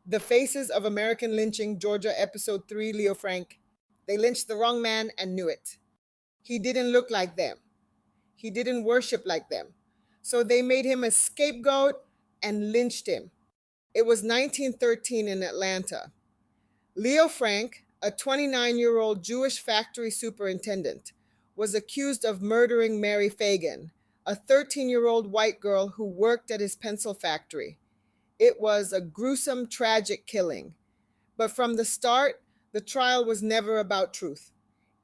The Faces of American Lynching, Georgia, Episode 3, Leo Frank. They lynched the wrong man and knew it. He didn't look like them. He didn't worship like them. So they made him a scapegoat and lynched him. It was 1913 in Atlanta. Leo Frank, a 29-year-old Jewish factory superintendent, was accused of murdering Mary Fagan, a 13-year-old white girl who worked at his pencil factory. It was a gruesome, tragic killing. But from the start, the trial was never about truth.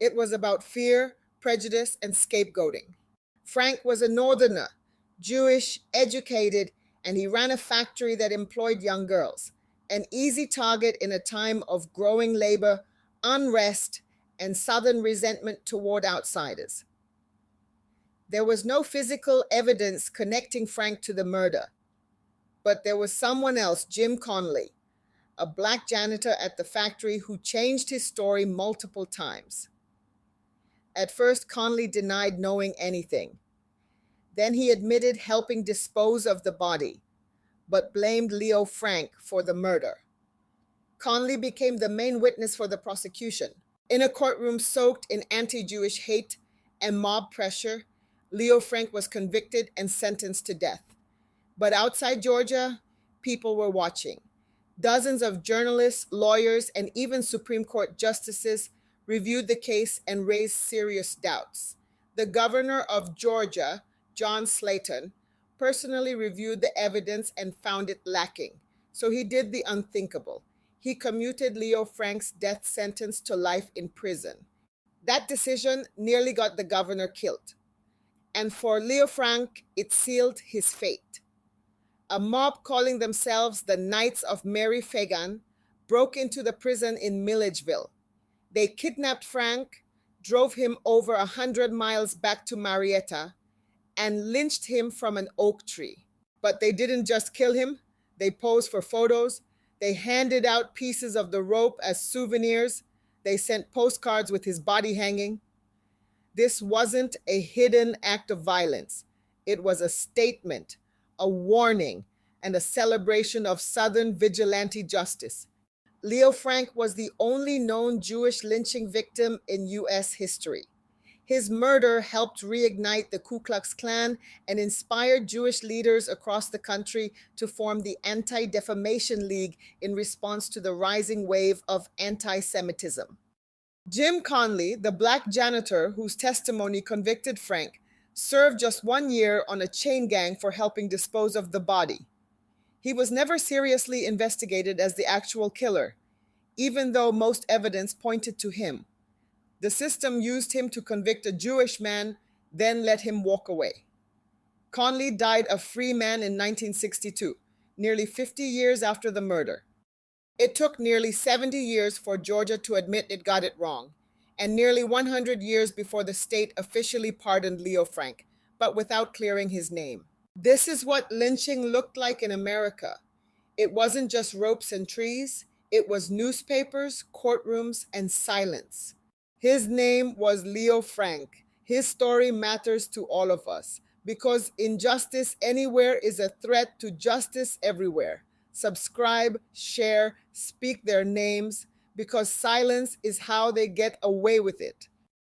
It was about fear, prejudice, and scapegoating. Frank was a northerner, Jewish, educated, and he ran a factory that employed young girls, an easy target in a time of growing labor, unrest, and Southern resentment toward outsiders. There was no physical evidence connecting Frank to the murder, but there was someone else, Jim Conley, a black janitor at the factory who changed his story multiple times. At first, Conley denied knowing anything. Then he admitted helping dispose of the body, but blamed Leo Frank for the murder. Conley became the main witness for the prosecution. In a courtroom soaked in anti-Jewish hate and mob pressure, Leo Frank was convicted and sentenced to death. But outside Georgia, people were watching. Dozens of journalists, lawyers, and even Supreme Court justices reviewed the case and raised serious doubts. The governor of Georgia, John Slayton, personally reviewed the evidence and found it lacking. So he did the unthinkable. He commuted Leo Frank's death sentence to life in prison. That decision nearly got the governor killed. And for Leo Frank, it sealed his fate. A mob calling themselves the Knights of Mary Fagan broke into the prison in Milledgeville. They kidnapped Frank, drove him over 100 miles back to Marietta, and lynched him from an oak tree. But they didn't just kill him, they posed for photos, they handed out pieces of the rope as souvenirs, they sent postcards with his body hanging. This wasn't a hidden act of violence. It was a statement, a warning, and a celebration of Southern vigilante justice. Leo Frank was the only known Jewish lynching victim in U.S. history. His murder helped reignite the Ku Klux Klan and inspired Jewish leaders across the country to form the Anti-Defamation League in response to the rising wave of antisemitism. Jim Conley, the black janitor whose testimony convicted Frank, served just 1 year on a chain gang for helping dispose of the body. He was never seriously investigated as the actual killer, even though most evidence pointed to him. The system used him to convict a Jewish man, then let him walk away. Conley died a free man in 1962, nearly 50 years after the murder. It took nearly 70 years for Georgia to admit it got it wrong, and nearly 100 years before the state officially pardoned Leo Frank, but without clearing his name. This is what lynching looked like in America. It wasn't just ropes and trees, it was newspapers, courtrooms, and silence. His name was Leo Frank. His story matters to all of us because injustice anywhere is a threat to justice everywhere. Subscribe, share, speak their names, because silence is how they get away with it.